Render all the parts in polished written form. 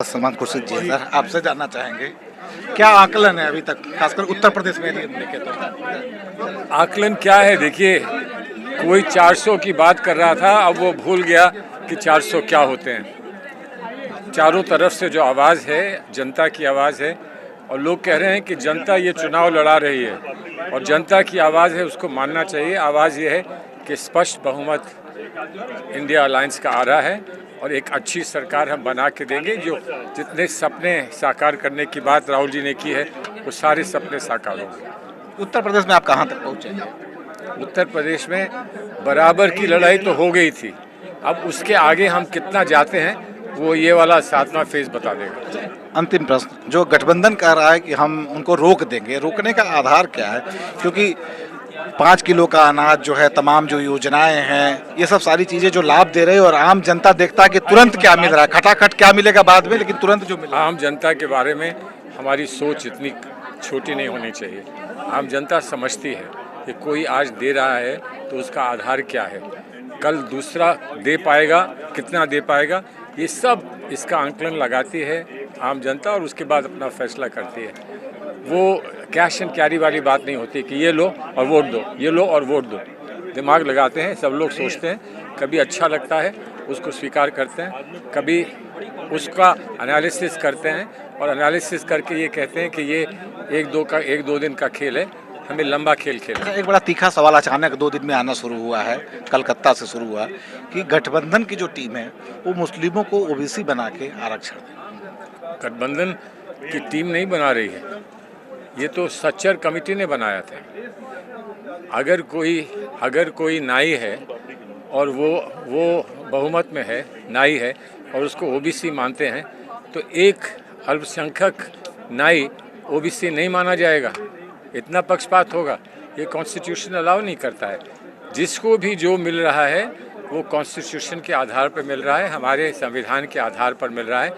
सलमान खुर्शीद जी sir, आपसे जानना चाहेंगे क्या आकलन है अभी तक, खासकर उत्तर प्रदेश में देखें तो। आकलन क्या है? देखिए, कोई 400 की बात कर रहा था, अब वो भूल गया कि 400 क्या होते हैं। चारों तरफ से जो आवाज़ है जनता की आवाज़ है, और लोग कह रहे हैं कि जनता ये चुनाव लड़ा रही है और जनता की आवाज़ है, उसको मानना चाहिए। आवाज़ ये है कि स्पष्ट बहुमत इंडिया अलायंस का आ रहा है और एक अच्छी सरकार हम बना के देंगे। जो जितने सपने साकार करने की बात राहुल जी ने की है, वो सारे सपने साकार होंगे। उत्तर प्रदेश में आप कहाँ तक पहुँचे? उत्तर प्रदेश में बराबर की लड़ाई तो हो गई थी, अब उसके आगे हम कितना जाते हैं वो ये वाला 7वां फेज बता देगा। अंतिम प्रश्न, जो गठबंधन कह रहा है कि हम उनको रोक देंगे, रोकने का आधार क्या है? क्योंकि 5 किलो का अनाज जो है, तमाम जो योजनाएं हैं, ये सब सारी चीजें जो लाभ दे रहे हैं और आम जनता देखता है कि तुरंत क्या मिल रहा है, खटाखट क्या मिलेगा बाद में, लेकिन तुरंत जो मिला। आम जनता के बारे में हमारी सोच इतनी छोटी नहीं होनी चाहिए। आम जनता समझती है कि कोई आज दे रहा है तो उसका आधार क्या है, कल दूसरा दे पाएगा, कितना दे पाएगा, ये सब इसका आंकलन लगाती है आम जनता और उसके बाद अपना फैसला करती है। वो कैश एंड कैरी वाली बात नहीं होती कि ये लो और वोट दो, ये लो और वोट दो। दिमाग लगाते हैं, सब लोग सोचते हैं, कभी अच्छा लगता है उसको स्वीकार करते हैं, कभी उसका एनालिसिस करते हैं और एनालिसिस करके ये कहते हैं कि ये एक दो दिन का खेल है, हमें लंबा खेल खेलना है। एक बड़ा तीखा सवाल अचानक 2 दिन में आना शुरू हुआ है, कलकत्ता से शुरू हुआ कि गठबंधन की जो टीम है वो मुस्लिमों को ओबीसी बना के आरक्षण दे। गठबंधन की टीम नहीं बना रही है, ये तो सच्चर कमेटी ने बनाया था। अगर कोई नाई है और वो बहुमत में है, नाई है और उसको ओबीसी मानते हैं, तो एक अल्पसंख्यक नाई ओबीसी नहीं माना जाएगा, इतना पक्षपात होगा? ये कॉन्स्टिट्यूशन अलाउ नहीं करता है। जिसको भी जो मिल रहा है वो कॉन्स्टिट्यूशन के आधार पर मिल रहा है, हमारे संविधान के आधार पर मिल रहा है।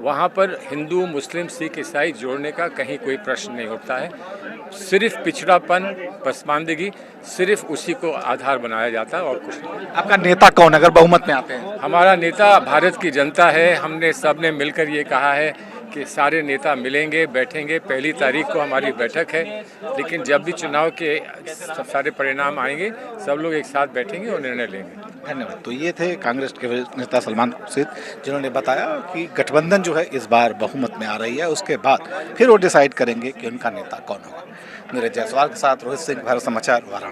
वहाँ पर हिंदू, मुस्लिम, सिख, ईसाई जोड़ने का कहीं कोई प्रश्न नहीं उठता है। सिर्फ पिछड़ापन, पसमानदगी, सिर्फ उसी को आधार बनाया जाता है और कुछ नहीं। आपका नेता कौन है अगर बहुमत में आते हैं? हमारा नेता भारत की जनता है। हमने सबने मिलकर ये कहा है कि सारे नेता मिलेंगे, बैठेंगे। 1 तारीख को हमारी बैठक है, लेकिन जब भी चुनाव के सारे परिणाम आएंगे सब लोग एक साथ बैठेंगे और निर्णय लेंगे। धन्यवाद। तो ये थे कांग्रेस के वरिष्ठ नेता सलमान खुर्शीद, जिन्होंने बताया कि गठबंधन जो है इस बार बहुमत में आ रही है, उसके बाद फिर वो डिसाइड करेंगे कि उनका नेता कौन होगा। नीरज जायसवाल के साथ रोहित सिंह, भारत समाचार, वाराणसी।